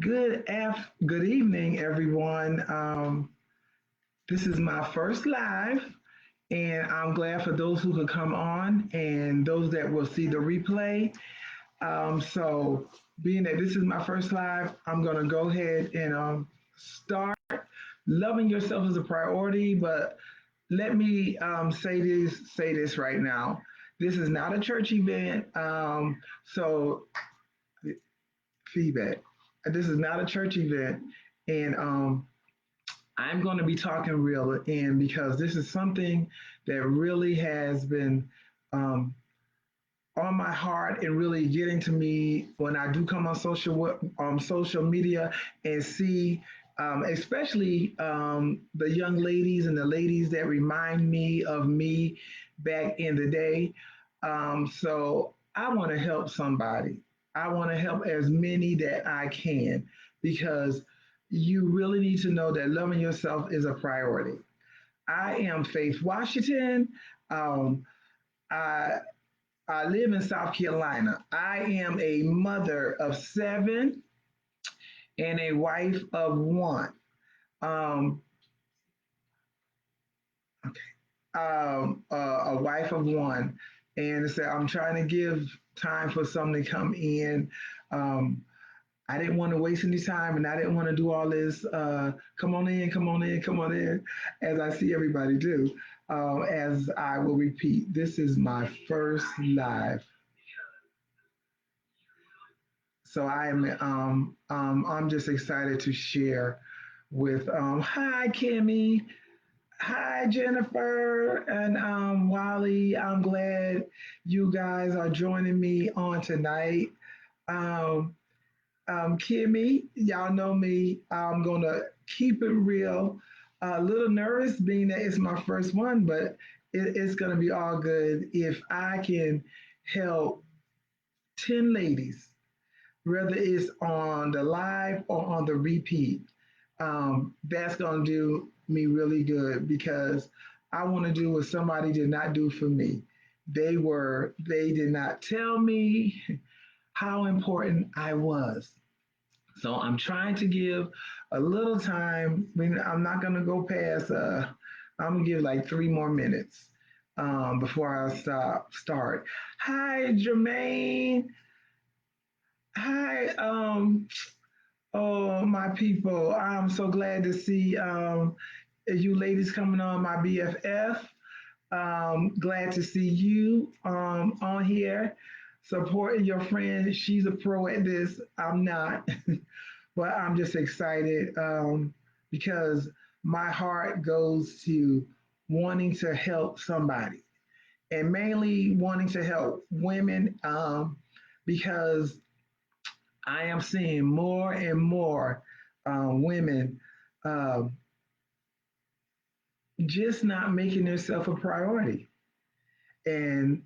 Good evening, everyone. This is my first live, and I'm glad for those who could come on and those that will see the replay. So, being that this is my first live, I'm gonna go ahead and start. Loving yourself is a priority, but let me say this right now. This is not a church event. So feedback. This is not a church event, and I'm going to be talking real in because this is something that really has been um, on my heart and really getting to me when I do come on social media and see, especially the young ladies and the ladies that remind me of me back in the day. So I want to help somebody. I want to help as many that I can because you really need to know that loving yourself is a priority. I am Faith Washington. Um, I I live in South Carolina. I am a mother of seven and a wife of one. Um, a wife of one. And so I'm trying to give time for some to come in. Um, I didn't want to waste any time and I didn't want to do all this, come on in, come on in, come on in, as I see everybody do. As I will repeat, this is my first live. So I'm just excited to share with hi Kimmy, hi Jennifer, and Wally. I'm glad you guys are joining me on tonight. Um, Kimmy, y'all know me. I'm gonna keep it real. A little nervous being that it's my first one, but it's gonna be all good if I can help 10 ladies whether it's on the live or on the repeat. That's going to do me really good because I want to do what somebody did not do for me. They did not tell me how important I was. So I'm trying to give a little time. I mean, I'm not going to go past, I'm going to give like 3 more minutes before I start. Hi, Jermaine. Hi, oh, my people. I'm so glad to see you ladies coming on, my BFF. Glad to see you on here supporting your friend. She's a pro at this. I'm not, but I'm just excited because my heart goes to wanting to help somebody and mainly wanting to help women because I am seeing more and more women uh, just not making themselves a priority. And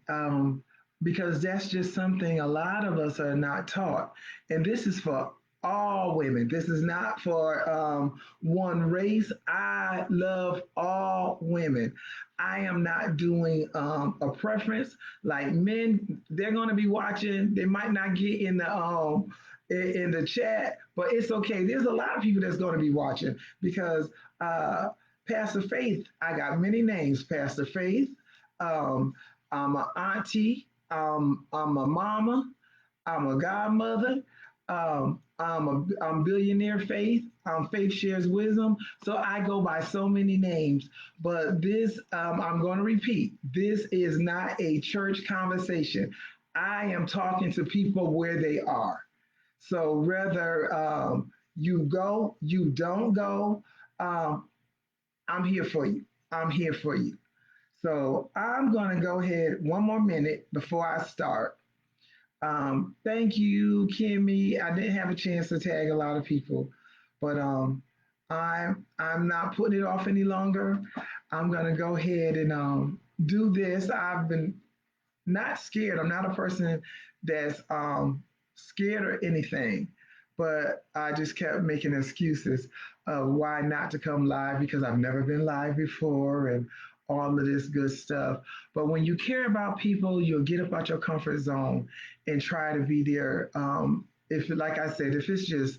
because that's just something a lot of us are not taught. And this is for all women. This is not for one race. I love all women. I am not doing a preference. Like men, they're going to be watching. They might not get in the chat, but it's okay. There's a lot of people that's going to be watching because uh, Pastor Faith. I got many names. Pastor Faith. Um, I'm an auntie. I'm a mama. I'm a godmother. I'm billionaire Faith. Faith shares wisdom. So I go by so many names. But this, I'm going to repeat, this is not a church conversation. I am talking to people where they are. So whether you go, you don't go, um, I'm here for you. I'm here for you. So I'm going to go ahead 1 more minute before I start. Thank you, Kimmy. I didn't have a chance to tag a lot of people, but I'm not putting it off any longer. I'm going to go ahead and do this. I've been not scared. I'm not a person that's scared or anything, but I just kept making excuses of why not to come live because I've never been live before and all of this good stuff. But when you care about people, you'll get up out your comfort zone and try to be there. If, like I said, if it's just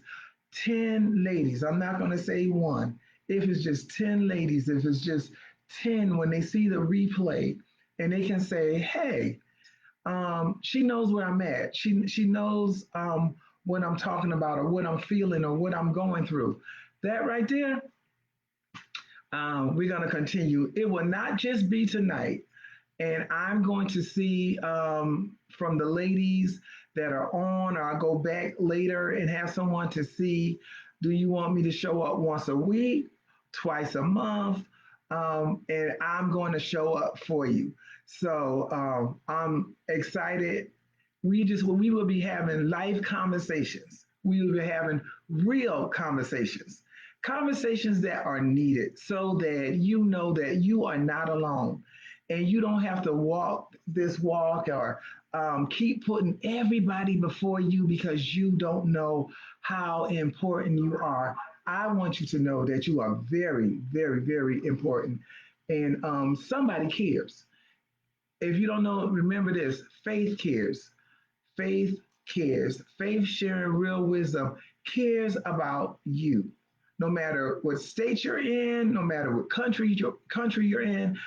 10 ladies, I'm not going to say one, if it's just 10 ladies, if it's just 10 when they see the replay and they can say, hey, she knows where I'm at. She knows what I'm talking about or what I'm feeling or what I'm going through. That right there, we're going to continue. It will not just be tonight. And I'm going to see from the ladies that are on, or I'll go back later and have someone to see, do you want me to show up once a week, twice a month? And I'm going to show up for you. So I'm excited. We will be having live conversations. We will be having real conversations, conversations that are needed so that you know that you are not alone and you don't have to walk this walk or keep putting everybody before you because you don't know how important you are. I want you to know that you are very, very, very important and somebody cares. If you don't know, remember this: faith cares. Faith cares. Faith sharing real wisdom cares about you. No matter what state you're in, no matter what country you're in,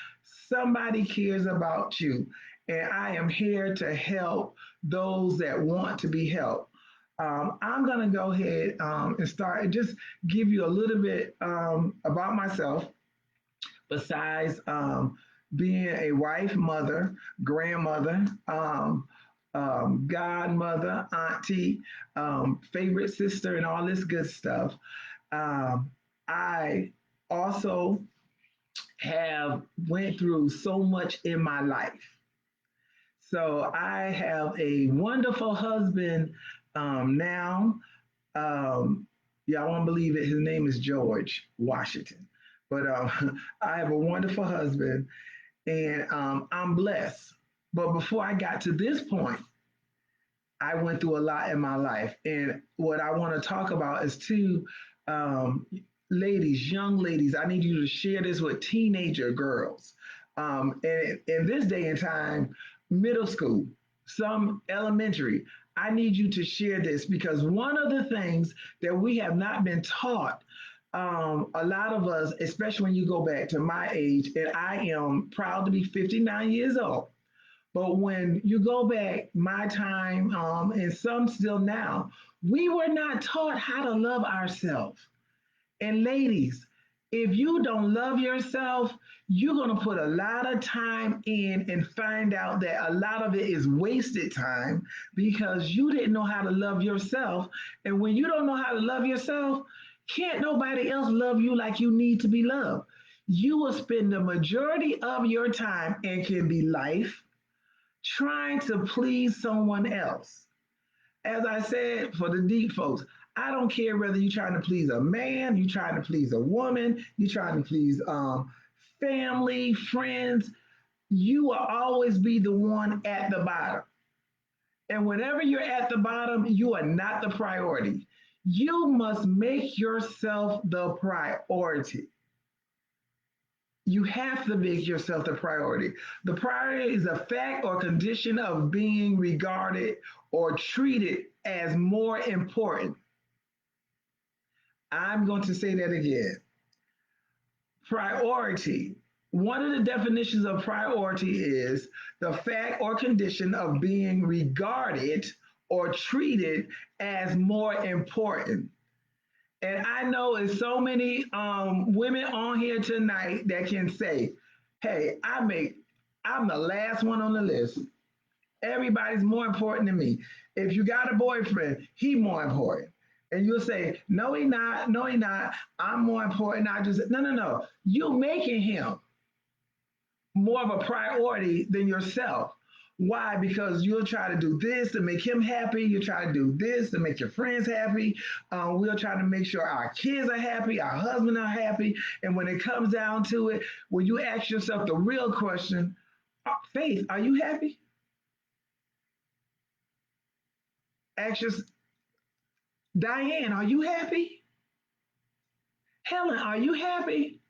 somebody cares about you. And I am here to help those that want to be helped. I'm going to go ahead and start and just give you a little bit about myself besides being a wife, mother, grandmother, godmother, auntie, favorite sister, and all this good stuff. Um, I also have went through so much in my life. So I have a wonderful husband now. Um, Y'all won't believe it. His name is George Washington. But I have a wonderful husband and I'm blessed. But before I got to this point, I went through a lot in my life. And what I want to talk about is two um, ladies, young ladies. I need you to share this with teenager girls. And in this day and time, middle school, some elementary, I need you to share this because one of the things that we have not been taught, a lot of us, especially when you go back to my age, and I am proud to be 59 years old. But when you go back, my time, and some still now, we were not taught how to love ourselves. And ladies, if you don't love yourself, you're going to put a lot of time in and find out that a lot of it is wasted time because you didn't know how to love yourself. And when you don't know how to love yourself, can't nobody else love you like you need to be loved. You will spend the majority of your time and can be life trying to please someone else. As I said, for the deep folks, I don't care whether you're trying to please a man, you're trying to please a woman, you're trying to please family, friends. You will always be the one at the bottom. And whenever you're at the bottom, you are not the priority. You must make yourself the priority. You have to make yourself the priority. The priority is a fact or condition of being regarded or treated as more important. I'm going to say that again. Priority. One of the definitions of priority is the fact or condition of being regarded or treated as more important. And I know there's so many women on here tonight that can say, hey, I'm the last one on the list. Everybody's more important than me. If you got a boyfriend, he more important. And you'll say, no, he not, no, he not. I'm more important. I just no, no, no. You're making him more of a priority than yourself. Why? Because you'll try to do this to make him happy. You try to do this to make your friends happy. We'll try to make sure our kids are happy, our husband are happy. And when it comes down to it, when you ask yourself the real question, Faith, are you happy? Ask yourself, Diane, are you happy? Helen, are you happy?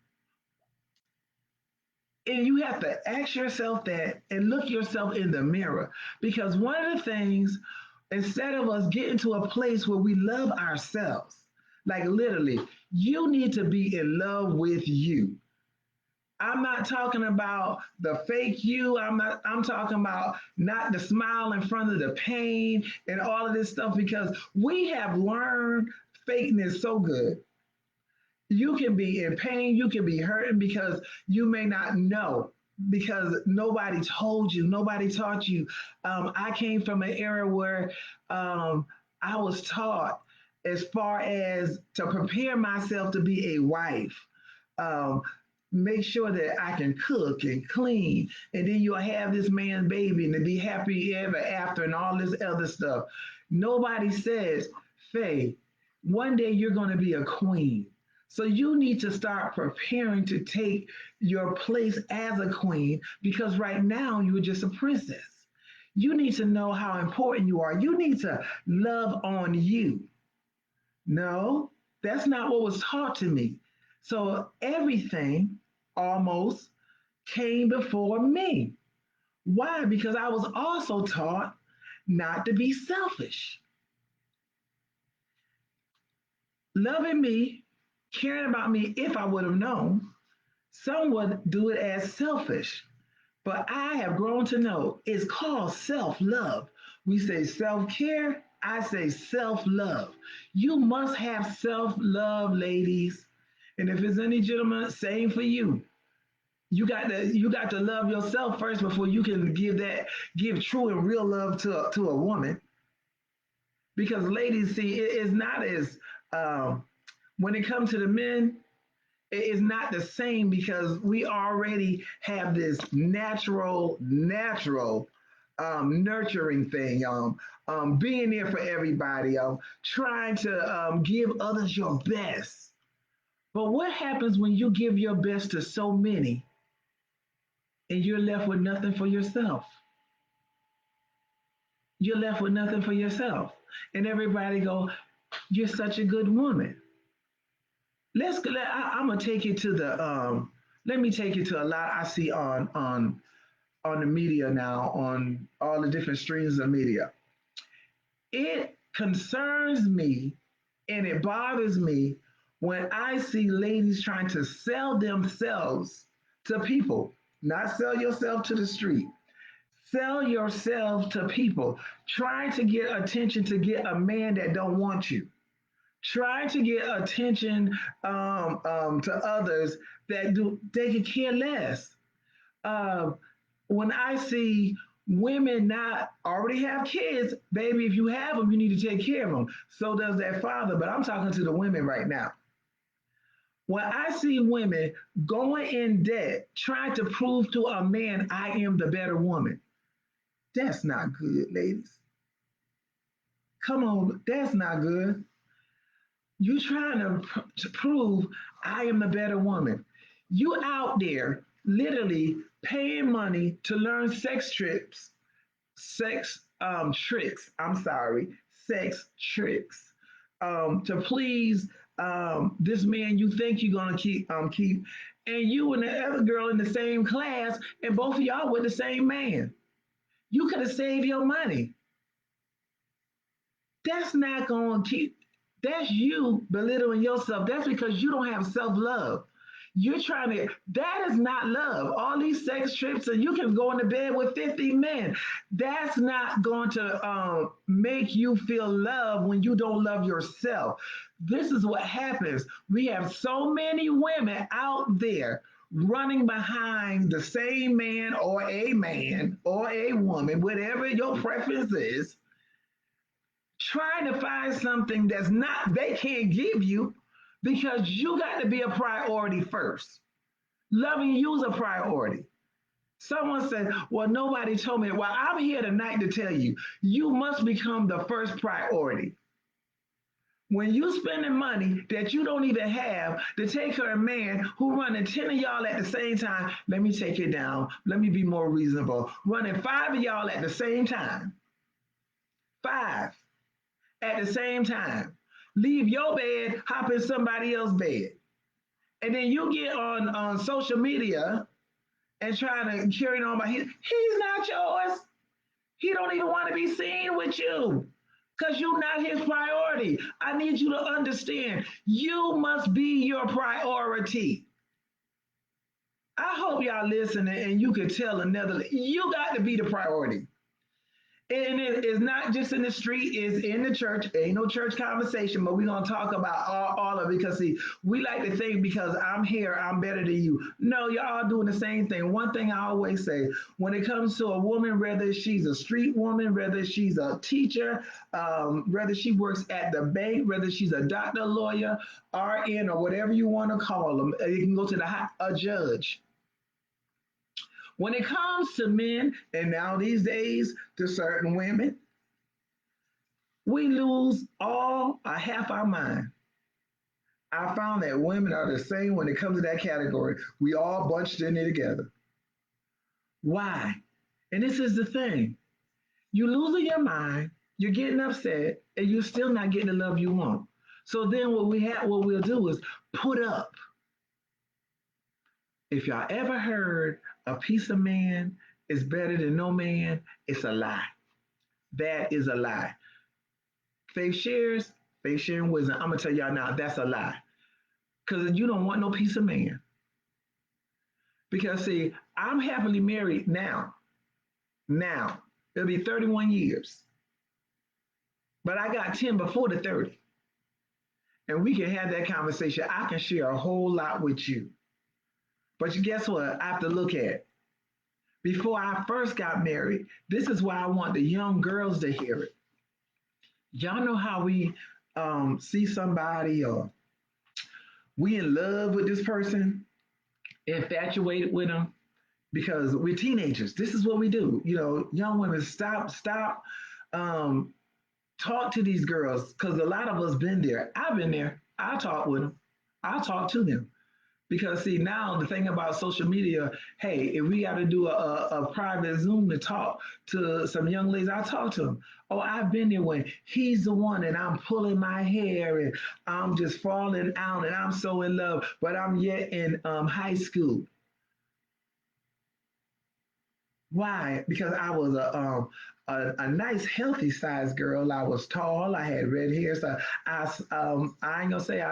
And you have to ask yourself that and look yourself in the mirror. Because one of the things, instead of us getting to a place where we love ourselves, Like literally, you need to be in love with you. I'm not talking about the fake you. I'm talking about not the smile in front of the pain and all of this stuff because we have learned fakeness so good. You can be in pain, you can be hurting because you may not know because nobody told you, nobody taught you. I came from an era where um, I was taught as far as to prepare myself to be a wife. Um, Make sure that I can cook and clean, and then you'll have this man's baby and be happy ever after and all this other stuff. Nobody says, Faye, one day you're going to be a queen. So you need to start preparing to take your place as a queen because right now you're just a princess. You need to know how important you are. You need to love on you. No, that's not what was taught to me. So everything almost came before me. Why? Because I was also taught not to be selfish. Loving me, caring about me, if I would have known, some would do it as selfish. But I have grown to know it's called self love. We say self care, I say self love. You must have self love, ladies. And if it's any gentleman, same for you. You got to love yourself first before you can give true and real love to a woman. Because ladies, see, it is not as um, when it comes to the men, it is not the same because we already have this natural nurturing thing, being there for everybody, trying to give others your best. But what happens when you give your best to so many and you're left with nothing for yourself? You're left with nothing for yourself. And everybody go, you're such a good woman. I'm gonna take it to the let me take it to a lot I see on the media now, on all the different streams of media. It concerns me and it bothers me when I see ladies trying to sell themselves to people, not sell yourself to the street. Sell yourself to people, trying to get attention to get a man that don't want you. Trying to get attention to others that do they could care less. Uh, when I see women not already have kids, baby, if you have them, you need to take care of them. So does that father. But I'm talking to the women right now. When I see women going in debt, trying to prove to a man I am the better woman, that's not good, ladies. Come on, that's not good. You trying to prove I am the better woman. You out there literally paying money to learn sex tricks. I'm sorry, sex tricks to please this man you think you're gonna keep, and you and the other girl in the same class, and both of y'all with the same man. You could have saved your money. That's not going to keep, that's you belittling yourself. That's because you don't have self love. You're trying to, that is not love. All these sex trips, and you can go into bed with 50 men. That's not going to make you feel love when you don't love yourself. This is what happens. We have so many women out there running behind the same man or a woman, whatever your preference is, trying to find something that's not they can't give you because you got to be a priority first. Loving you is a priority. Someone said, well, nobody told me. Well, I'm here tonight to tell you, you must become the first priority. When you spending money that you don't even have to take care of a man who running 10 of y'all at the same time, let me take it down. Let me be more reasonable. Running 5 of y'all at the same time. 5 at the same time. Leave your bed, hop in somebody else's bed. And then you get on social media and trying to carry on by he's not yours. He don't even want to be seen with you. because you're not his priority. I need you to understand you must be your priority. I hope y'all listening and you can tell another, you got to be the priority. And it is not just in the street, it's in the church. Ain't no church conversation, but we're going to talk about all of it because, see, we like to think because I'm here, I'm better than you. No, you're all doing the same thing. One thing I always say when it comes to a woman, whether she's a street woman, whether she's a teacher, whether she works at the bank, whether she's a doctor, lawyer, RN, or whatever you want to call them, you can go to a judge. When it comes to men, and now these days to certain women, we lose all or half our mind. I found that women are the same when it comes to that category. We all bunched in there together. Why? And this is the thing. You losing your mind, you're getting upset, and you're still not getting the love you want. So then what we'll do is put up. If y'all ever heard a piece of man is better than no man, it's a lie. That is a lie. Faith shares, faith sharing wisdom. I'm gonna tell y'all now, that's a lie. Because you don't want no piece of man. Because see, I'm happily married now. Now. It'll be 31 years. But I got 10 before the 30. And we can have that conversation. I can share a whole lot with you. But guess what? I have to look at. Before I first got married, this is why I want the young girls to hear it. Y'all know how we see somebody or we in love with this person, infatuated with them because we're teenagers. This is what we do. You know, young women, stop, um, talk to these girls because a lot of us been there. I've been there. I talk with them. I talk to them. Because see now the thing about social media, hey, if we got to do a private Zoom to talk to some young ladies, I talk to them. Oh, I've been there when he's the one and I'm pulling my hair and I'm just falling out and I'm so in love, but I'm yet in high school. Why? Because I was a nice, healthy sized girl. I was tall. I had red hair. So I ain't gonna say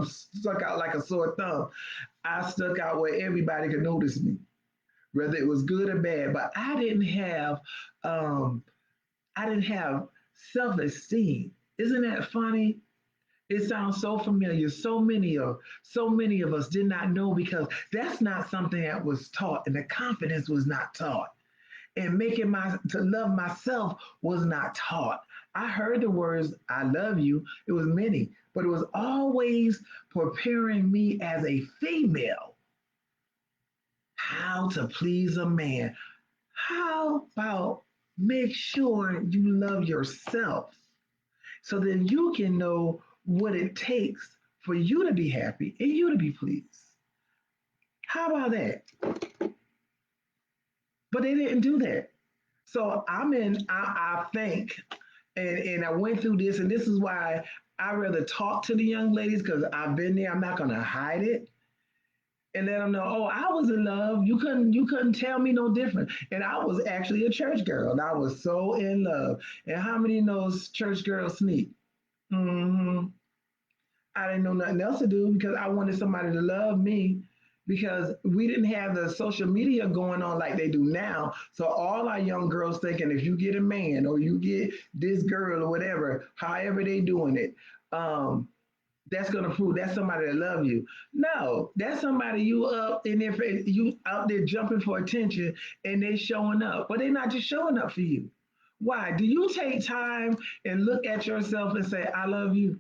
stuck out like a sore thumb. I stuck out where everybody could notice me, whether it was good or bad. But um, I didn't have self esteem. Isn't that funny? It sounds so familiar. So many of us did not know because that's not something that was taught, and the confidence was not taught. And making my to love myself was not taught. I heard the words "I love you." It was many, but it was always preparing me as a female how to please a man. How about make sure you love yourself so then you can know what it takes for you to be happy and you to be pleased. How about that? But they didn't do that. So I think, and I went through this, and this is why I rather talk to the young ladies because I've been there. I'm not gonna hide it and let them know, oh, I was in love. You couldn't tell me no different. And I was actually a church girl, and I was so in love. And how many knows church girls sneak? Hmm. I didn't know nothing else to do because I wanted somebody to love me because we didn't have the social media going on like they do now. So all our young girls thinking if you get a man or you get this girl or whatever, however they doing it, that's gonna prove that's somebody that love you. No, that's somebody you up and if you out there jumping for attention and they showing up, but they're not just showing up for you. Why? Do you take time and look at yourself and say, I love you?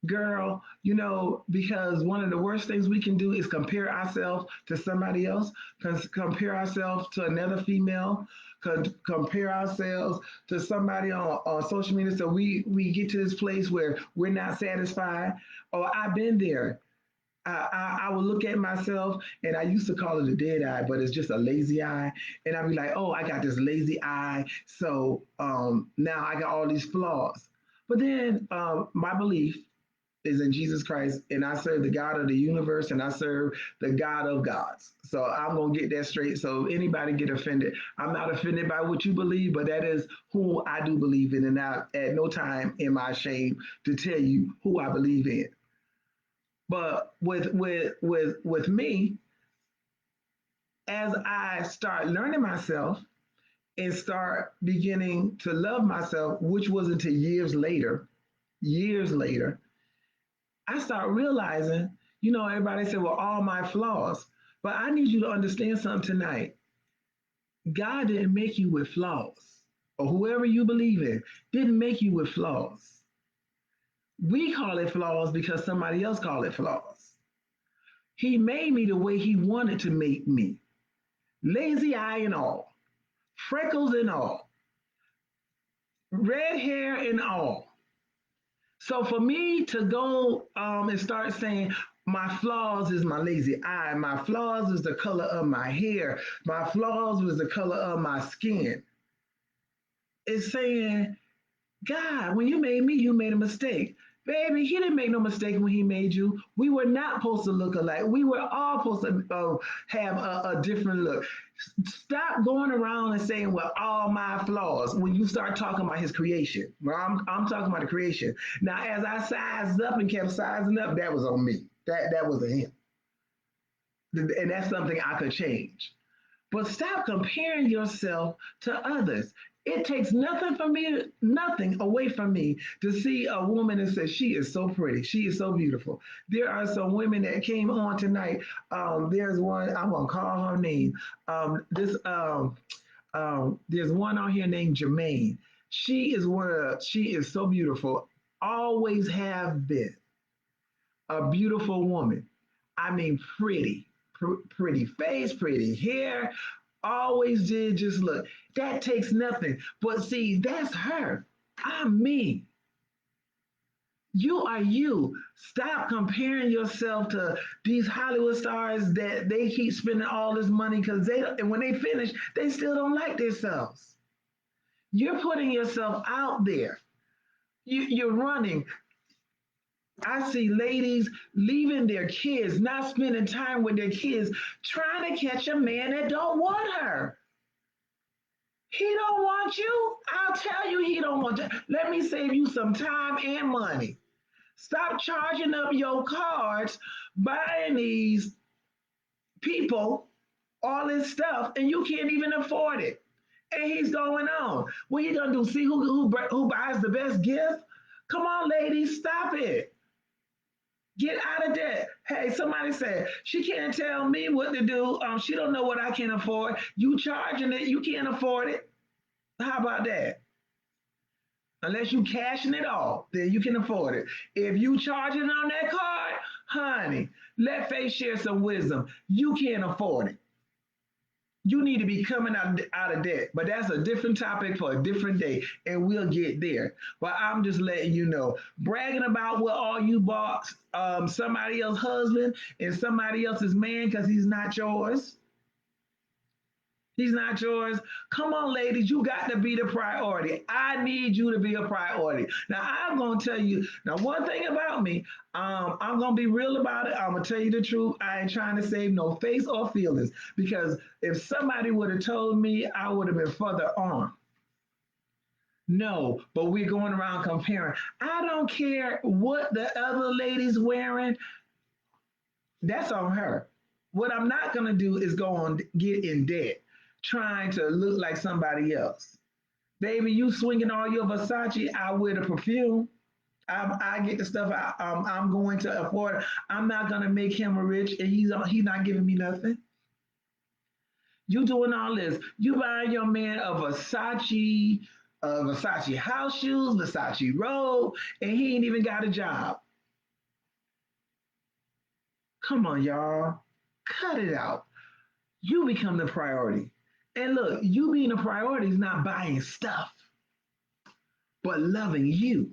Girl, because one of the worst things we can do is compare ourselves to somebody else, compare ourselves to another female, compare ourselves to somebody on social media. So we get to this place where we're not satisfied. Or I've been there. I would look at myself and I used to call it a dead eye, but it's just a lazy eye. And I'd be like, oh, I got this lazy eye. So now I got all these flaws. But then my belief is in Jesus Christ, and I serve the God of the universe, and I serve the God of gods. So I'm gonna get that straight. So if anybody get offended, I'm not offended by what you believe, but that is who I do believe in, and I, at no time am I ashamed to tell you who I believe in. But with me, as I start learning myself and start beginning to love myself, which was until years later, I start realizing, everybody said, well, all my flaws. But I need you to understand something tonight. God didn't make you with flaws, or whoever you believe in didn't make you with flaws. We call it flaws because somebody else called it flaws. He made me the way he wanted to make me, lazy eye and all, freckles and all, red hair and all. So for me to go and start saying my flaws is my lazy eye, my flaws is the color of my hair, my flaws was the color of my skin, it's saying, God, when you made me, you made a mistake. Baby, he didn't make no mistake when he made you. We were not supposed to look alike. We were all supposed to have a different look. Stop going around and saying, well, all my flaws when you start talking about his creation. Well, I'm talking about the creation. Now, as I sized up and kept sizing up, that was on me. That was on him. And that's something I could change. But stop comparing yourself to others. It takes nothing from me, nothing away from me to see a woman and say, she is so pretty. She is so beautiful. There are some women that came on tonight. There's one, I'm going to call her name. There's one on here named Jermaine. She is so beautiful. Always have been a beautiful woman. I mean, pretty face, pretty hair, always did just look. That takes nothing. But see, that's her. I'm me. You are you. Stop comparing yourself to these Hollywood stars that they keep spending all this money because and when they finish, they still don't like themselves. You're putting yourself out there. You're running. I see ladies leaving their kids, not spending time with their kids, trying to catch a man that don't want her. He don't want you. I'll tell you he don't want you. Let me save you some time and money. Stop charging up your cards, buying these people all this stuff, and you can't even afford it. And he's going on. What are you gonna do? See who buys the best gift? Come on, ladies, stop it. Get out of debt. Hey, somebody said she can't tell me what to do. She don't know what I can afford. You charging it, you can't afford it. How about that? Unless you cashing it off, then you can afford it. If you charging on that card, honey, let faith share some wisdom. You can't afford it. You need to be coming out of debt. But that's a different topic for a different day, and we'll get there. But I'm just letting you know, bragging about what all you bought somebody else's husband and somebody else's man because he's not yours. He's not yours. Come on, ladies, you got to be the priority. I need you to be a priority. Now, I'm going to tell you, now, one thing about me, I'm going to be real about it. I'm going to tell you the truth. I ain't trying to save no face or feelings because if somebody would have told me, I would have been further on. No, but we're going around comparing. I don't care what the other lady's wearing. That's on her. What I'm not going to do is go on get in debt trying to look like somebody else. Baby, you swinging all your Versace, I wear the perfume. I get the stuff I'm going to afford. I'm not going to make him rich and he's not giving me nothing. You doing all this. You buying your man a Versace house shoes, Versace robe, and he ain't even got a job. Come on, y'all. Cut it out. You become the priority. And look, you being a priority is not buying stuff, but loving you.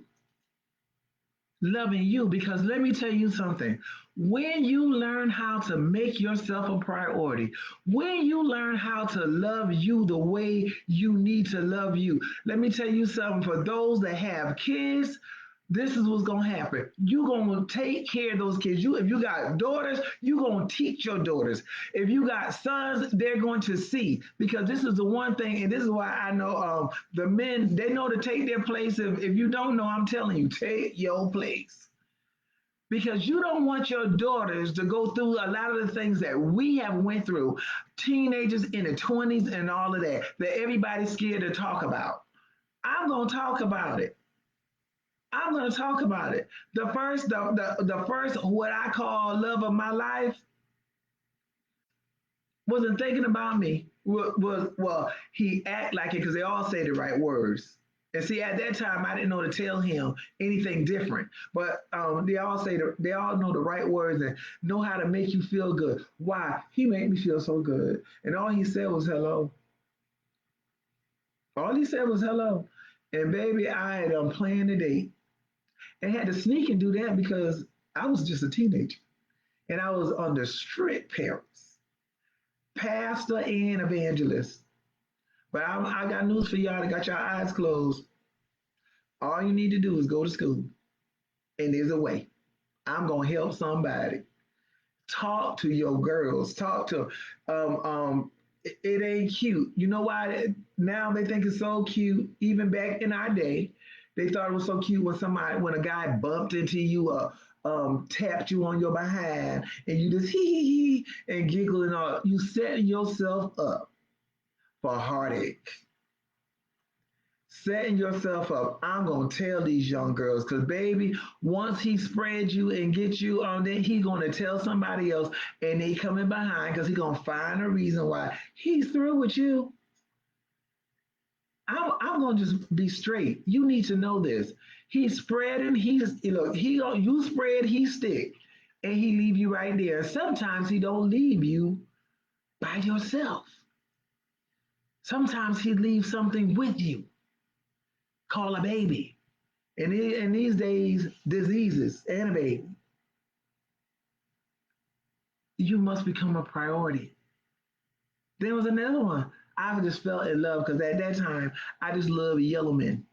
Loving you, because let me tell you something. When you learn how to make yourself a priority, when you learn how to love you the way you need to love you, let me tell you something. For those that have kids, This is what's gonna happen. You're gonna take care of those kids. If you got daughters, you're gonna teach your daughters. If you got sons, they're going to see. Because this is the one thing, and this is why I know the men, they know to take their place. If you don't know, I'm telling you, take your place. Because you don't want your daughters to go through a lot of the things that we have went through, teenagers in the 20s and all of that, that everybody's scared to talk about. I'm gonna talk about it. I'm going to talk about it. The first what I call love of my life wasn't thinking about me. Was well, he act like it because they all say the right words. And see, at that time, I didn't know to tell him anything different. But they all know the right words and know how to make you feel good. Why? He made me feel so good, and all he said was hello. All he said was hello. And baby, I had planned a date and had to sneak and do that because I was just a teenager and I was under strict parents, pastor and evangelist. But I got news for y'all that got your eyes closed. All you need to do is go to school, and there's a way. I'm gonna help somebody. Talk to your girls. Talk to it ain't cute. You know why? Now they think it's so cute. Even back in our day, they thought it was so cute when a guy bumped into you or tapped you on your behind, and you just hee and giggle and all. You setting yourself up for heartache. Setting yourself up. I'm gonna tell these young girls, cause baby, once he spreads you and gets you on, then he gonna tell somebody else, and they coming behind, cause he gonna find a reason why he's through with you. I'm gonna just be straight. You need to know this. He's spreading. You spread, he stick, and he leave you right there. Sometimes he don't leave you by yourself. Sometimes he leaves something with you. Call a baby. And in these days, diseases and a baby, you must become a priority. There was another one. I just fell in love because at that time I just loved yellow men.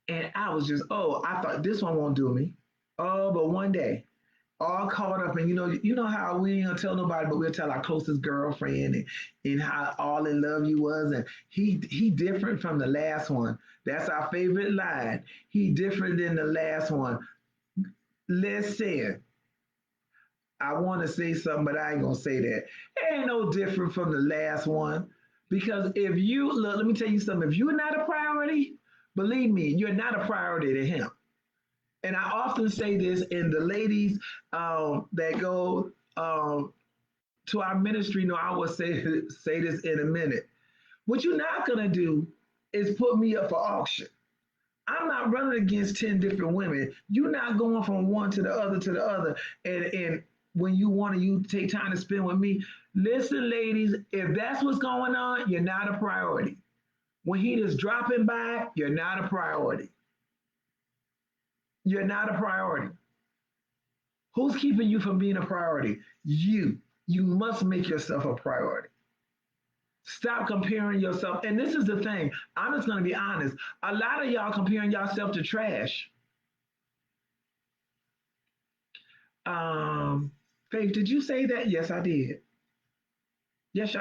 And I was just, oh, I thought this one won't do me. Oh, but one day, all caught up, and you know how we ain't gonna tell nobody, but we'll tell our closest girlfriend and how all in love you was, and he different from the last one. That's our favorite line. He different than the last one. Listen, I want to say something, but I ain't gonna say that. It ain't no different from the last one. Because if you look, let me tell you something. If you're not a priority, believe me, you're not a priority to him. And I often say this, and the ladies that go to our ministry know I will say this in a minute. What you're not gonna do is put me up for auction. I'm not running against 10 different women. You're not going from one to the other. And when you want to you take time to spend with me, listen, ladies, if that's what's going on, you're not a priority. When he is dropping by, you're not a priority. You're not a priority. Who's keeping you from being a priority? You. You must make yourself a priority. Stop comparing yourself. And this is the thing. I'm just going to be honest. A lot of y'all comparing yourself to trash. Um, Faith, did you say that? Yes, I did. Yes,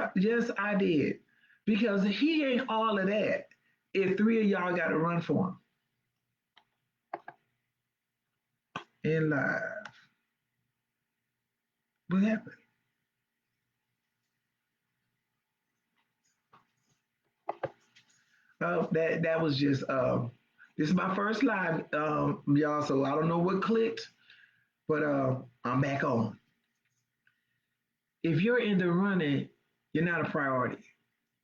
I did. Because he ain't all of that. If three of y'all got to run for him in live, what happened? That was just this is my first live, y'all. So I don't know what clicked, but I'm back on. If you're in the running, you're not a priority.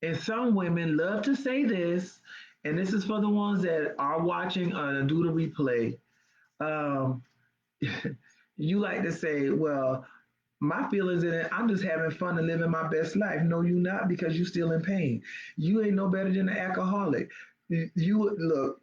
And some women love to say this, and this is for the ones that are watching and do the replay. Um, you like to say, well, my feelings in it, I'm just having fun and living my best life. No, you not because you still in pain. You ain't no better than an alcoholic. You look.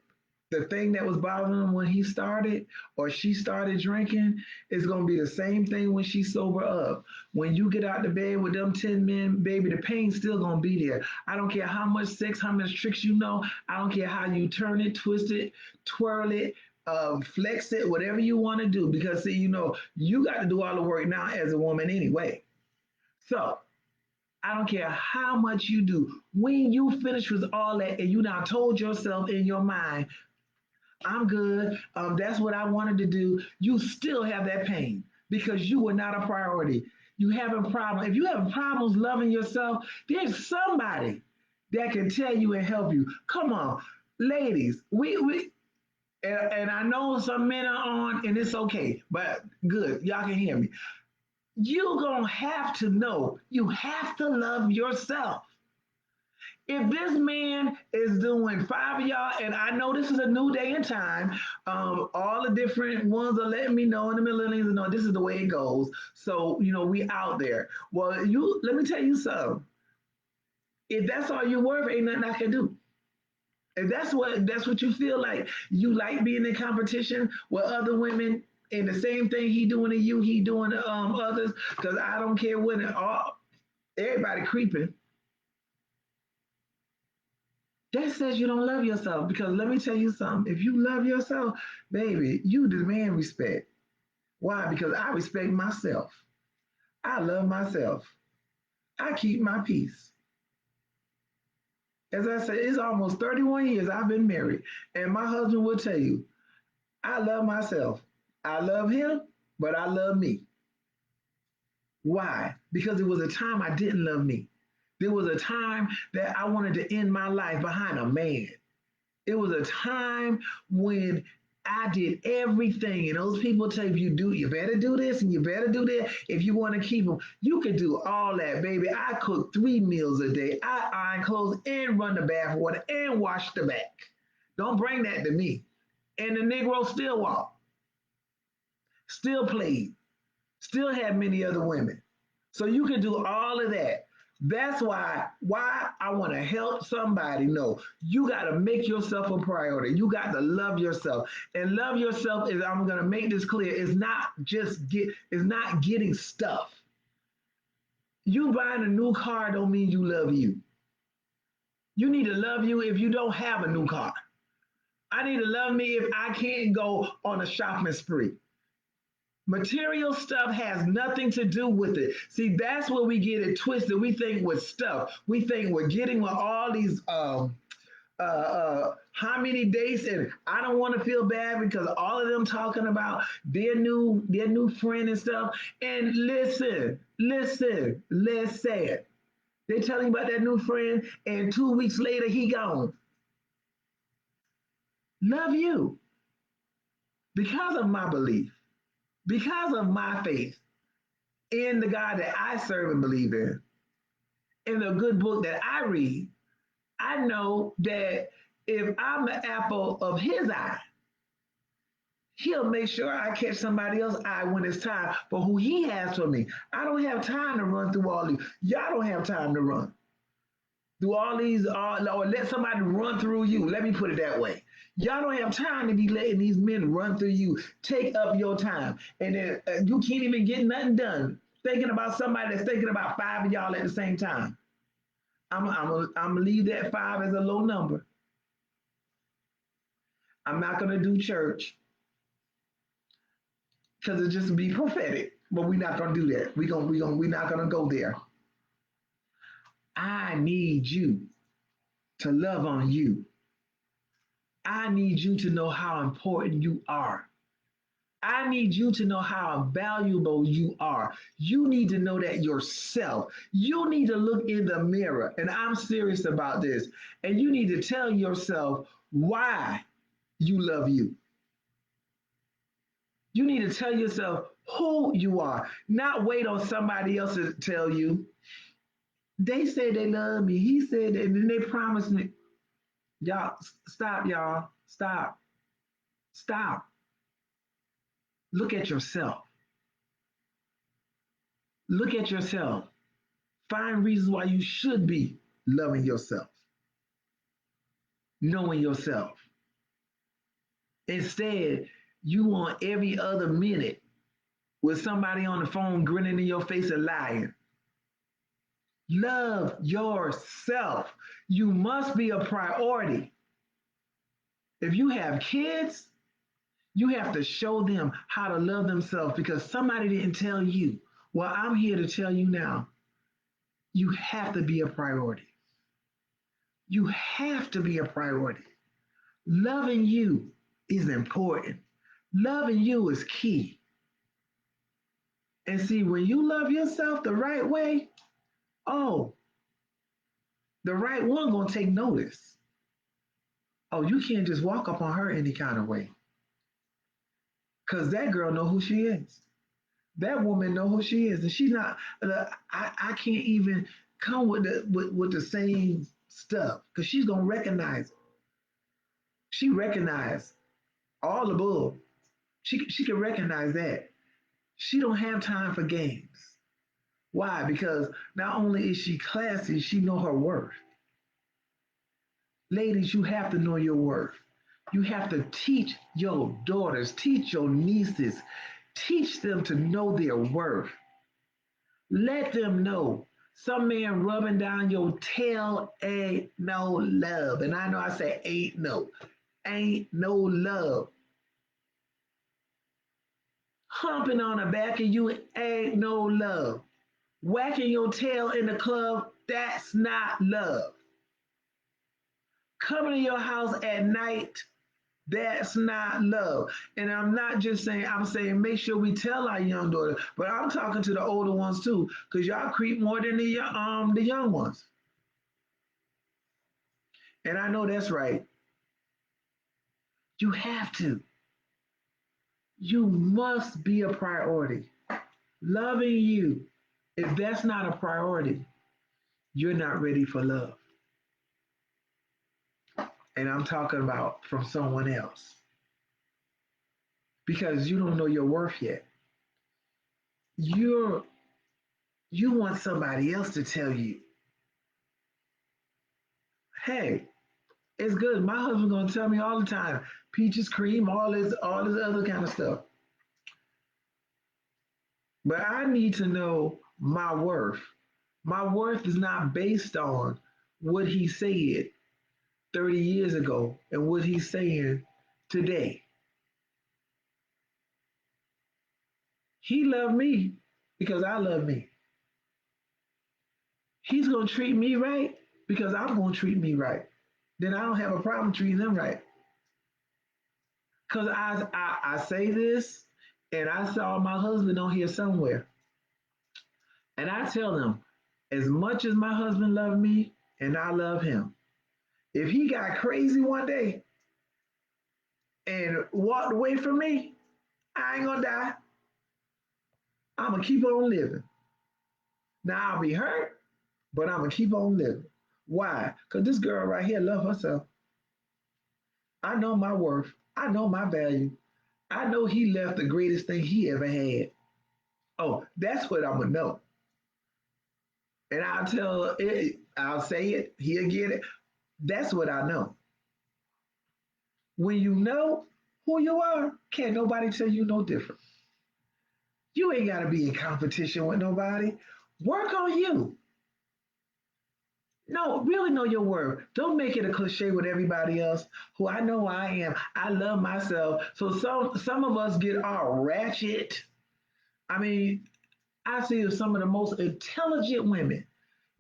The thing that was bothering him when he started or she started drinking is going to be the same thing when she sober up. When you get out the bed with them 10 men, baby, the pain's still going to be there. I don't care how much sex, how much tricks you know. I don't care how you turn it, twist it, twirl it, flex it, whatever you want to do. Because, see, you got to do all the work now as a woman anyway. So I don't care how much you do. When you finish with all that and you now told yourself in your mind, I'm good. That's what I wanted to do. You still have that pain because you were not a priority. You having problem. If you have problems loving yourself, there's somebody that can tell you and help you. Come on, ladies. We and I know some men are on, and it's okay, but good. Y'all can hear me. You gonna have to know. You have to love yourself. If this man is doing five of y'all, and I know this is a new day and time, all the different ones are letting me know, and the millennials know this is the way it goes. So we out there. Well, you let me tell you something. If that's all you're worth, ain't nothing I can do. If that's what you feel like, you like being in competition with other women, and the same thing he doing to you, he doing to others. Because I don't care when all everybody creeping. That says you don't love yourself. Because let me tell you something. If you love yourself, baby, you demand respect. Why? Because I respect myself. I love myself. I keep my peace. As I said, it's almost 31 years I've been married. And my husband will tell you, I love myself. I love him, but I love me. Why? Because it was a time I didn't love me. There was a time that I wanted to end my life behind a man. It was a time when I did everything, and those people tell you better do this and you better do that if you want to keep them. You can do all that, baby. I cook 3 meals a day. I iron clothes and run the bath water and wash the back. Don't bring that to me. And the Negro still walked, still played, still had many other women. So you can do all of that. That's why I want to help somebody know you got to make yourself a priority. You got to love yourself. And love yourself is, I'm going to make this clear, it's not getting stuff. You buying a new car don't mean you love you. You need to love you if you don't have a new car. I need to love me if I can't go on a shopping spree. Material stuff has nothing to do with it. See, that's where we get it twisted. We think with stuff. We think we're getting with all these how many days, and I don't want to feel bad because all of them talking about their new friend and stuff. And let's say it. They telling you about that new friend, and 2 weeks later he gone. Love you because of my belief, because of my faith in the God that I serve and believe in the good book that I read. I know that if I'm the apple of his eye, he'll make sure I catch somebody else's eye when it's time for who he has for me. I don't have time to run through all these. Y'all don't have time to run through all these, or let somebody run through you. Let me put it that way. Y'all don't have time to be letting these men run through you. Take up your time. And then you can't even get nothing done thinking about somebody that's thinking about five of y'all at the same time. I'm gonna leave that five as a low number. I'm not gonna do church because it just be prophetic. But we're not gonna do that. We're not gonna go there. I need you to love on you. I need you to know how important you are. I need you to know how valuable you are. You need to know that yourself. You need to look in the mirror, and I'm serious about this. And you need to tell yourself why you love you. You need to tell yourself who you are, not wait on somebody else to tell you. They say they love me. He said, and then they promised me. Y'all, stop, y'all. Stop. Stop. Look at yourself. Look at yourself. Find reasons why you should be loving yourself, knowing yourself. Instead, you want every other minute with somebody on the phone grinning in your face and lying. Love yourself. You must be a priority. If you have kids, you have to show them how to love themselves because somebody didn't tell you. Well, I'm here to tell you now. You have to be a priority. You have to be a priority. Loving you is important. Loving you is key. And see, when you love yourself the right way, oh, the right one gonna take notice. Oh, you can't just walk up on her any kind of way. Cause that girl know who she is. That woman know who she is. And she's not I can't even come with the same stuff. Cause she's gonna recognize it. She recognized all the bull. She can recognize that. She don't have time for games. Why? Because not only is she classy, she know her worth. Ladies, you have to know your worth. You have to teach your daughters, teach your nieces, teach them to know their worth. Let them know some man rubbing down your tail ain't no love. And I know I say ain't no love. Humping on the back of you ain't no love. Whacking your tail in the club, that's not love. Coming to your house at night, that's not love. And I'm not just saying, I'm saying make sure we tell our young daughter, but I'm talking to the older ones too, because y'all creep more than the young ones. And I know that's right. You have to. You must be a priority. Loving you, if that's not a priority, you're not ready for love. And I'm talking about from someone else because you don't know your worth yet. You're you want somebody else to tell you, hey, it's good. My husband gonna tell me all the time, peaches cream, all this other kind of stuff. But I need to know my worth. My worth is not based on what he said 30 years ago and what he's saying today. He loved me because I love me. He's gonna treat me right because I'm gonna treat me right. Then I don't have a problem treating them right. Cause I say this, and I saw my husband on here somewhere, and I tell him, as much as my husband loved me and I love him, if he got crazy one day and walked away from me, I ain't gonna die. I'm gonna keep on living. Now I'll be hurt, but I'm gonna keep on living. Why? Cause this girl right here love herself. I know my worth. I know my value. I know he left the greatest thing he ever had. Oh, that's what I'm gonna know. And I'll tell it, I'll say it, he'll get it. That's what I know. When you know who you are, can't nobody tell you no different. You ain't gotta be in competition with nobody. Work on you. No, really know your worth. Don't make it a cliche with everybody else. Who I know I am. I love myself. So some of us get all ratchet. I mean, I see some of the most intelligent women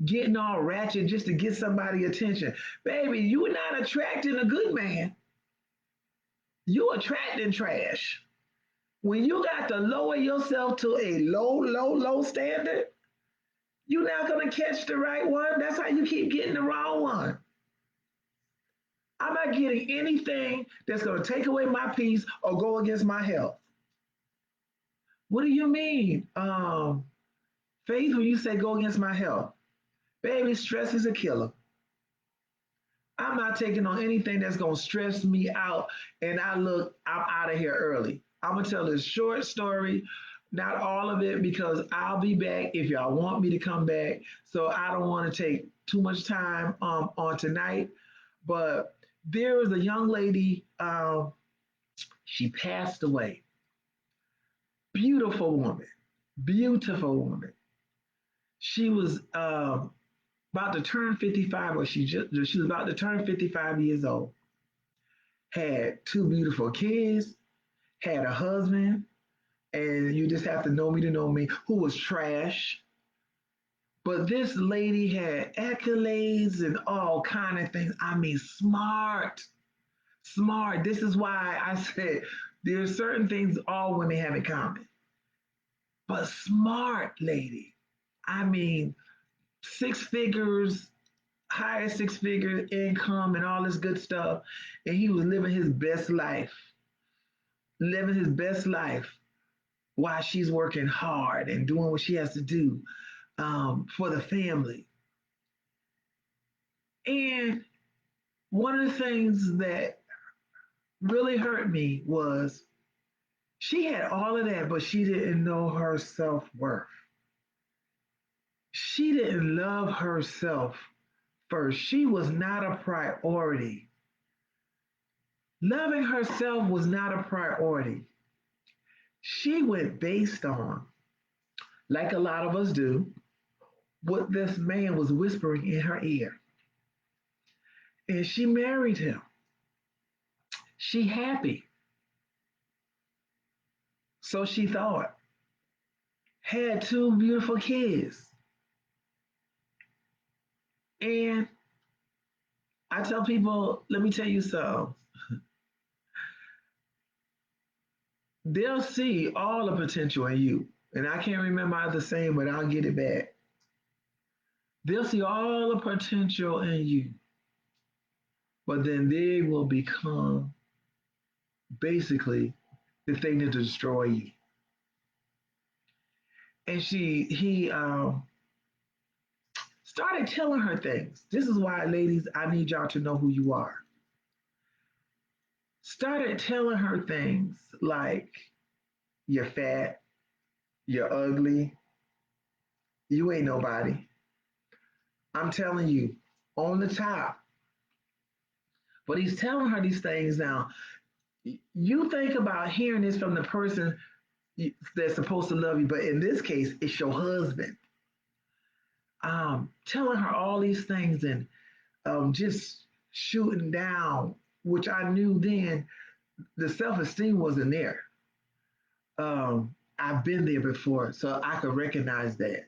getting all ratchet just to get somebody attention. Baby, you're not attracting a good man. You attracting trash. When you got to lower yourself to a low standard, you're not gonna catch the right one. That's how you keep getting the wrong one. I'm not getting anything that's gonna take away my peace or go against my health. What do you mean? Faith, when you say go against my health, baby, stress is a killer. I'm not taking on anything that's gonna stress me out and I'm out of here early. I'm gonna tell this short story, not all of it, because I'll be back if y'all want me to come back. So I don't want to take too much time on tonight. But there was a young lady She passed away. Beautiful woman, beautiful woman. She was about to turn 55, or she was about to turn 55 years old. Had two beautiful kids, had a husband, and you just have to know me to know me, who was trash. But this lady had accolades and all kind of things. I mean, smart, smart. This is why I said there's certain things all women have in common. But smart lady. I mean, six figures, higher six figure income and all this good stuff. And he was living his best life while she's working hard and doing what she has to do for the family. And one of the things that really hurt me was she had all of that, but she didn't know her self worth. She didn't love herself first. She was not a priority. Loving herself was not a priority. She went based on, like a lot of us do, what this man was whispering in her ear. And she married him. She happy. So she thought. Had two beautiful kids. And I tell people, let me tell you something. They'll see all the potential in you. And I can't remember the same, but I'll get it back. They'll see all the potential in you, but then they will become basically the thing to destroy you. And he started telling her things. This is why, ladies, I need y'all to know who you are. Started telling her things like, you're fat, you're ugly, you ain't nobody. I'm telling you, on the top. But he's telling her these things now. You think about hearing this from the person that's supposed to love you, but in this case, it's your husband. Telling her all these things and just shooting down, which I knew then the self esteem wasn't there. I've been there before, so I could recognize that.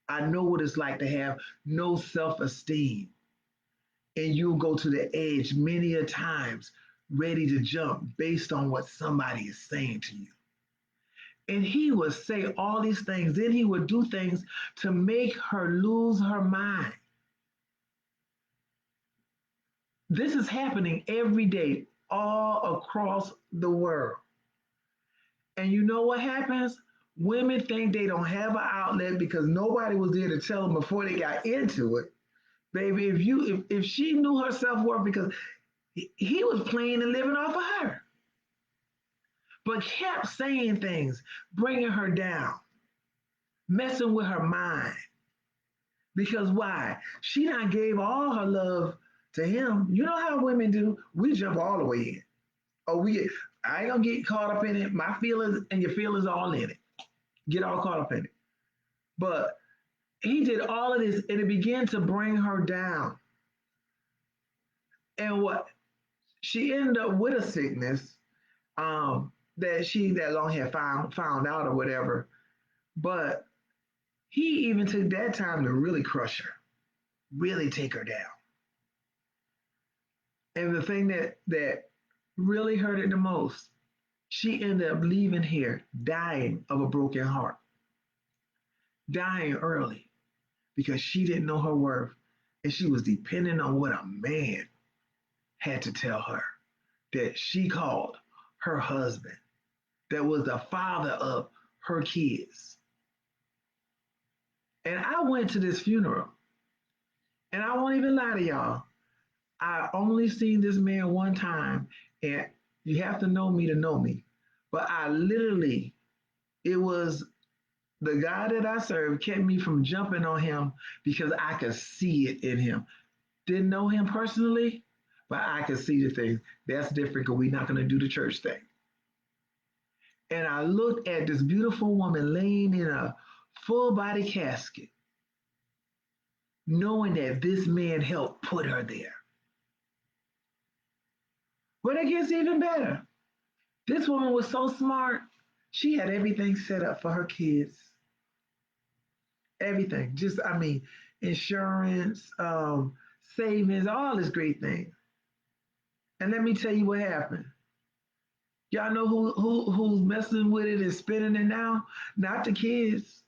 I know what it's like to have no self esteem, and you'll go to the edge many a times, ready to jump based on what somebody is saying to you. And he would say all these things, then he would do things to make her lose her mind. This is happening every day, all across the world. And you know what happens? Women think they don't have an outlet because nobody was there to tell them before they got into it. Baby, if she knew her self-worth because he was playing and living off of her, but kept saying things, bringing her down, messing with her mind. Because why? She done gave all her love to him. You know how women do? We jump all the way in. Oh, I ain't gonna get caught up in it. My feelings and your feelings all in it. Get all caught up in it. But he did all of this and it began to bring her down. And what she ended up with a sickness that long had found out or whatever. But he even took that time to really crush her, really take her down. And the thing that really hurt it the most, she ended up leaving here dying of a broken heart, dying early because she didn't know her worth and she was depending on what a man had to tell her that she called her husband, that was the father of her kids. And I went to this funeral, and I won't even lie to y'all. I only seen this man one time, and you have to know me. But I literally, it was the God that I serve kept me from jumping on him because I could see it in him. Didn't know him personally, but I could see the thing. That's different because we're not going to do the church thing. And I looked at this beautiful woman laying in a full body casket, knowing that this man helped put her there. But it gets even better. This woman was so smart. She had everything set up for her kids. Everything. Just, I mean, insurance, savings, all this great thing. And let me tell you what happened. Y'all know who's messing with it and spending it now? Not the kids,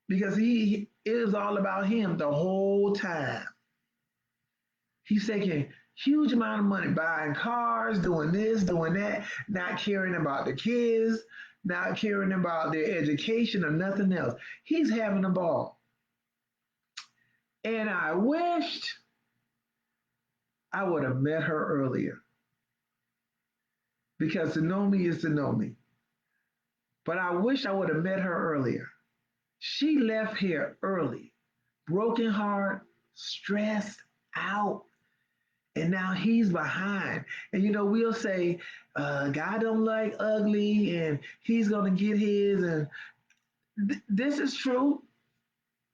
because it was all about him the whole time. He's taking huge amount of money, buying cars, doing this, doing that, not caring about the kids, not caring about their education or nothing else. He's having a ball. And I wished I would have met her earlier, because to know me is to know me. But I wish I would have met her earlier. She left here early, broken heart, stressed out, and now he's behind. And we'll say, God don't like ugly, and he's gonna get his, and this is true.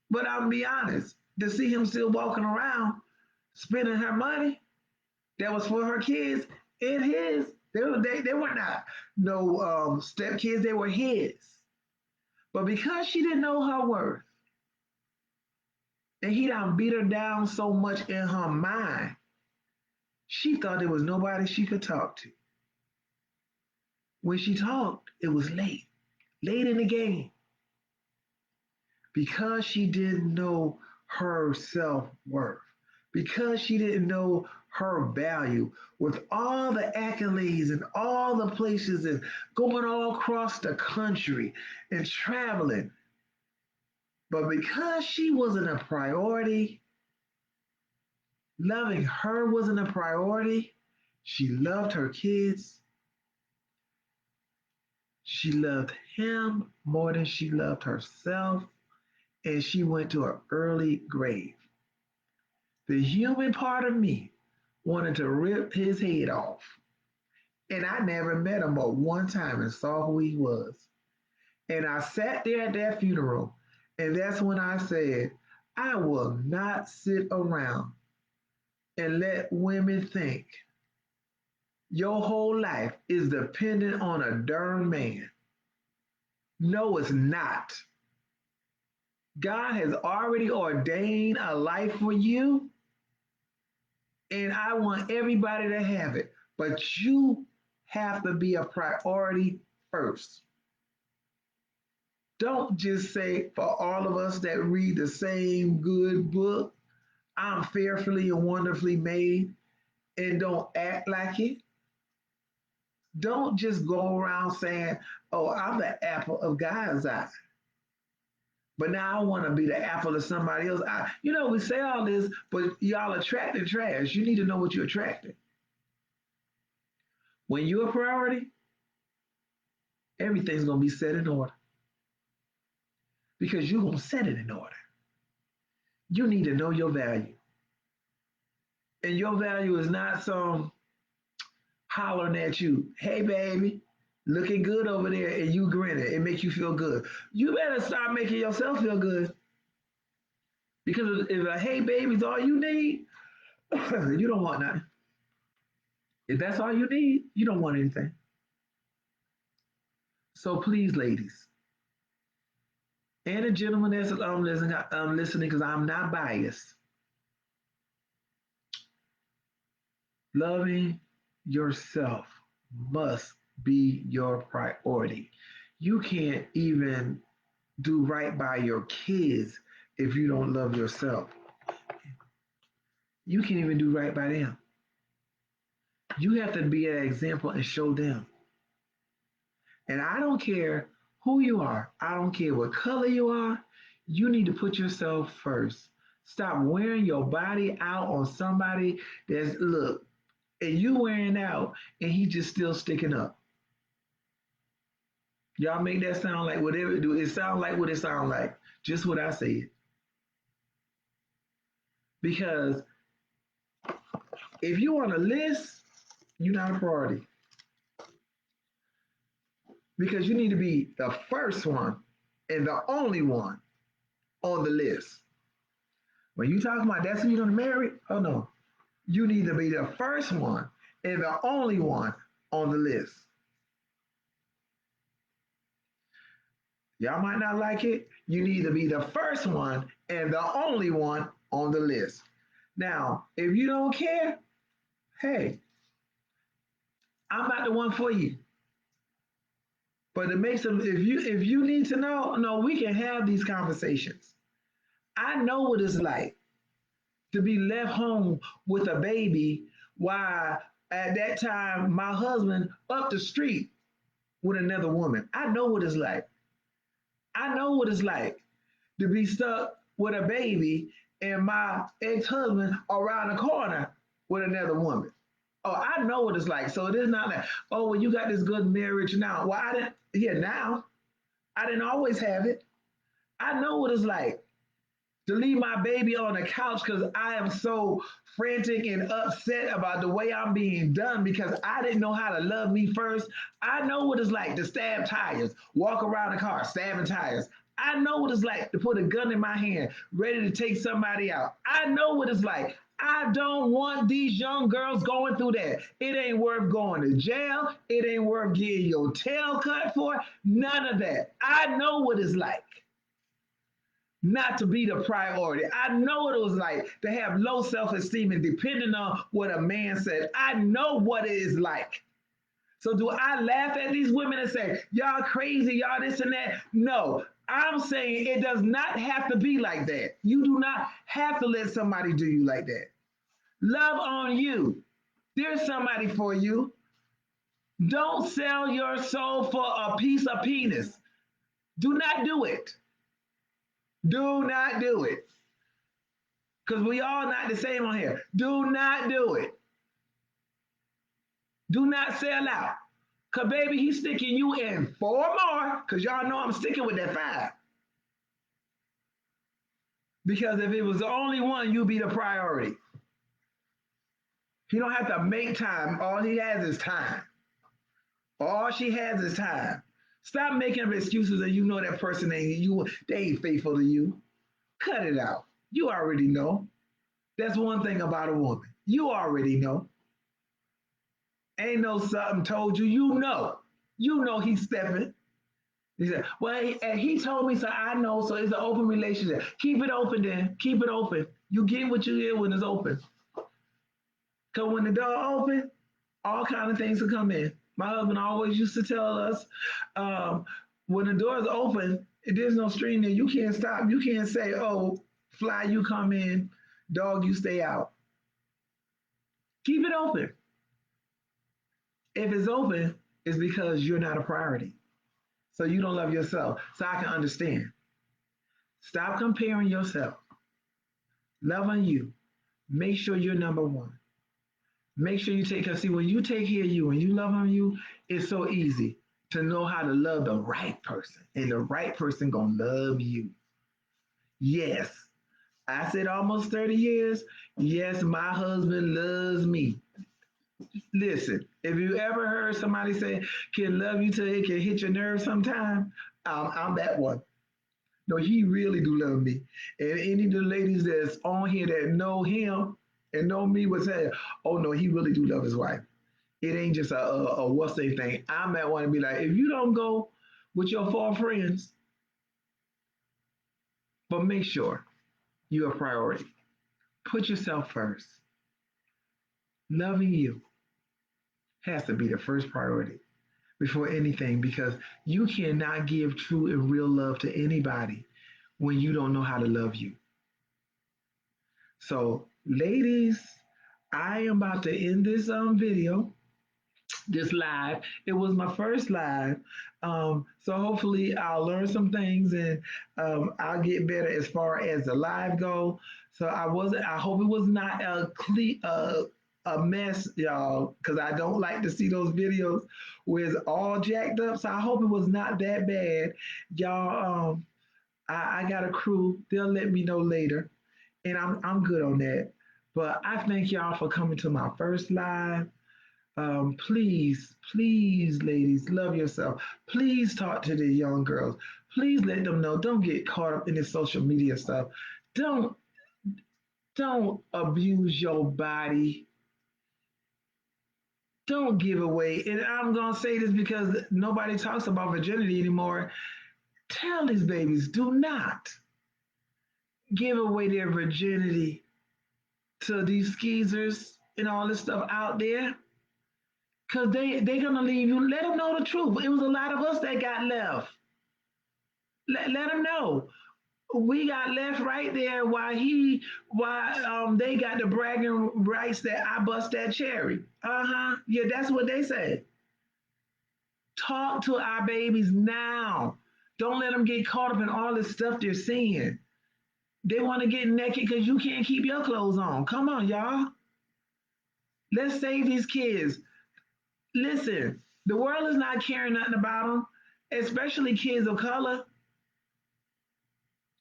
But I'll be honest, to see him still walking around, spending her money that was for her kids and his, they were not no step kids, they were his. But because she didn't know her worth, and he done beat her down so much in her mind, she thought there was nobody she could talk to. When she talked, it was late in the game, because she didn't know her self worth, because she didn't know her value, with all the accolades and all the places and going all across the country and traveling. But because she wasn't a priority, loving her wasn't a priority, she loved her kids. She loved him more than she loved herself, and she went to an early grave. The human part of me wanted to rip his head off, and I never met him but one time and saw who he was. And I sat there at that funeral, and that's when I said, I will not sit around and let women think your whole life is dependent on a darn man. No, it's not. God has already ordained a life for you, and I want everybody to have it. But you have to be a priority first. Don't just say, for all of us that read the same good book, I'm fearfully and wonderfully made, and don't act like it. Don't just go around saying, oh, I'm the apple of God's eye. But now I want to be the apple of somebody else. We say all this, but y'all attracting trash. You need to know what you're attracting. When you're a priority, everything's going to be set in order, because you're going to set it in order. You need to know your value. And your value is not some hollering at you, hey, baby, looking good over there, and you grinning. It makes you feel good. You better start making yourself feel good. Because if a hey, baby's all you need, you don't want nothing. If that's all you need, you don't want anything. So please, ladies, and the gentlemen that's listening, because I'm not biased, loving yourself must be your priority. You can't even do right by your kids if you don't love yourself. You can't even do right by them. You have to be an example and show them. And I don't care who you are, I don't care what color you are, you need to put yourself first. Stop wearing your body out on somebody that's, look, and you wearing out and he just still sticking up. Y'all make that sound like whatever it do. It sound like what it sound like. Just what I said. Because if you on a list, you're not a priority. because you need to be the first one and the only one on the list. When you talk about that's who you're gonna marry, oh no, you need to be the first one and the only one on the list. Y'all might not like it. You need to be the first one and the only one on the list. Now, if you don't care, hey, I'm not the one for you. But it makes them if you need to know, no, we can have these conversations. I know what it's like to be left home with a baby while at that time my husband up the street with another woman. I know what it's like. I know what it's like to be stuck with a baby and my ex-husband around the corner with another woman. Oh, I know what it's like. So it is not like, oh, well, you got this good marriage now. Well, I didn't, yeah, now. I didn't always have it. I know what it's like to leave my baby on the couch because I am so frantic and upset about the way I'm being done because I didn't know how to love me first. I know what it's like to stab tires, walk around the car, stabbing tires. I know what it's like to put a gun in my hand, ready to take somebody out. I know what it's like. I don't want these young girls going through that. It ain't worth going to jail. It ain't worth getting your tail cut for. None of that. I know what it's like not to be the priority. I know what it was like to have low self esteem and depending on what a man said. I know what it is like. So, do I laugh at these women and say, y'all crazy, y'all this and that? No, I'm saying it does not have to be like that. You do not have to let somebody do you like that. Love on you. There's somebody for you. Don't sell your soul for a piece of penis. Do not do it. Do not do it. Because we all not the same on here. Do not do it. Do not sell out. Because, baby, he's sticking you in four more. Because y'all know I'm sticking with that five. Because if it was the only one, you'd be the priority. He don't have to make time. All he has is time. All she has is time. Stop making up excuses and you know that person ain't you. They ain't faithful to you. Cut it out. You already know. That's one thing about a woman. You already know. Ain't no something told you. You know. You know he's stepping. He said, well, he told me, so I know. So it's an open relationship. Keep it open then. Keep it open. You get what you get when it's open. Because when the door open, all kind of things will come in. My husband always used to tell us, when the door is open, there's no string there. You can't stop. You can't say, oh, fly, you come in. Dog, you stay out. Keep it open. If it's open, it's because you're not a priority. So you don't love yourself. So I can understand. Stop comparing yourself. Love on you. Make sure you're number one. Make sure you take care. See, when you take care of you, when you love on you, it's so easy to know how to love the right person. And the right person gonna love you. Yes. I said almost 30 years. Yes, my husband loves me. Listen, if you ever heard somebody say, can love you till it can hit your nerves sometime, I'm that one. No, he really do love me. And any of the ladies that's on here that know him and know me would say, oh no, he really do love his wife. It ain't just a what's they thing. I'm that one to be like, if you don't go with your four friends, but make sure you're a priority. Put yourself first. Loving you has to be the first priority before anything because you cannot give true and real love to anybody when you don't know how to love you. So, ladies, I am about to end this video, this live. It was my first live. So hopefully I'll learn some things and I'll get better as far as the live go. So I hope it was not a mess, y'all, because I don't like to see those videos where it's all jacked up. So I hope it was not that bad. Y'all, I got a crew. They'll let me know later. And I'm good on that. But I thank y'all for coming to my first live. Please, please, ladies, love yourself. Please talk to the young girls. Please let them know. Don't get caught up in this social media stuff. Don't don't abuse your body. Don't give away. And I'm gonna say this because nobody talks about virginity anymore. Tell these babies, do not give away their virginity to these skeezers and all this stuff out there. Cause they gonna leave you. Let them know the truth. It was a lot of us that got left. Let them know. We got left right there while they got the bragging rights that I bust that cherry. Uh-huh. Yeah, that's what they said. Talk to our babies now. Don't let them get caught up in all this stuff they're seeing. They want to get naked because you can't keep your clothes on. Come on, y'all. Let's save these kids. Listen, the world is not caring nothing about them, especially kids of color.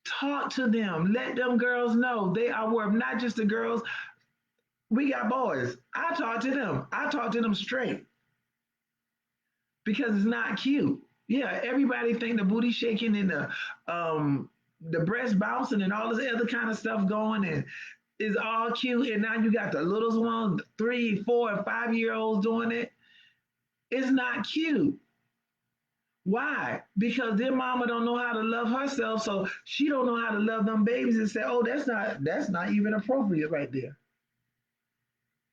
Talk to them. Let them girls know they are worth not just the girls. We got boys. I talk to them. I talk to them straight because it's not cute. Yeah, everybody think the booty shaking and the breast bouncing and all this other kind of stuff going and is all cute. And now you got the littlest ones, 3, 4, and 5 year olds doing it. It's not cute. Why? Because their mama don't know how to love herself, so she don't know how to love them babies and say, "Oh, that's not even appropriate right there."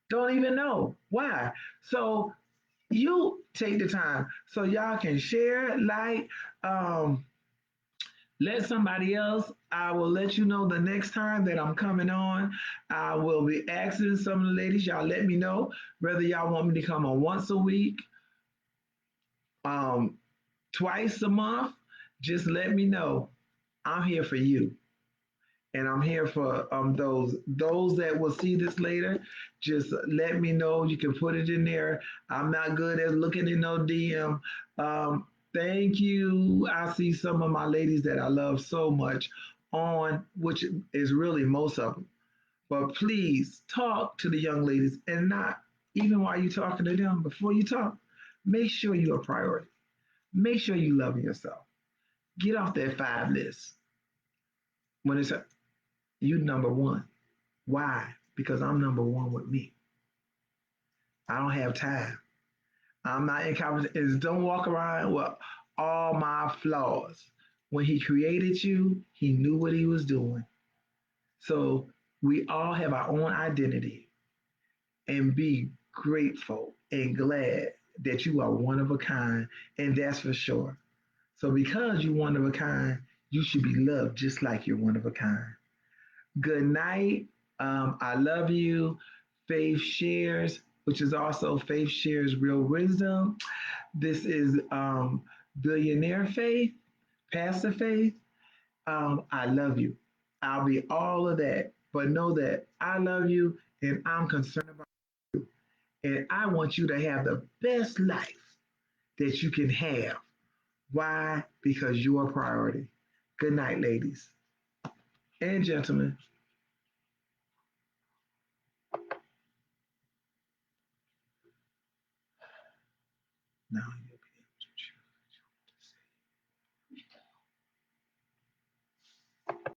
Don't even know why. So you take the time so y'all can share, like, um, let somebody else. I will let you know the next time that I'm coming on. I will be asking some of the ladies. Y'all let me know whether y'all want me to come on once a week, um, twice a month. Just let me know. I'm here for you, and I'm here for those that will see this later. Just let me know. You can put it in there. I'm not good at looking in no DM. Thank you. I see some of my ladies that I love so much on, which is really most of them. But please talk to the young ladies, and not even while you're talking to them. Before you talk, make sure you're a priority. Make sure you love yourself. Get off that 5 list when it's you number one. Why? Because I'm number one with me. I don't have time. I'm not in conversation. Don't walk around with all my flaws. When he created you, he knew what he was doing. So we all have our own identity, and be grateful and glad that you are one of a kind, and that's for sure. So because you're one of a kind, you should be loved just like you're one of a kind. Good night. I love you. Faith Shares, which is also Faith Shares Real Wisdom. This is Billionaire Faith, Pastor Faith. I love you. I'll be all of that, but know that I love you and I'm concerned about you. And I want you to have the best life that you can have. Why? Because you're a priority. Good night, ladies and gentlemen. Now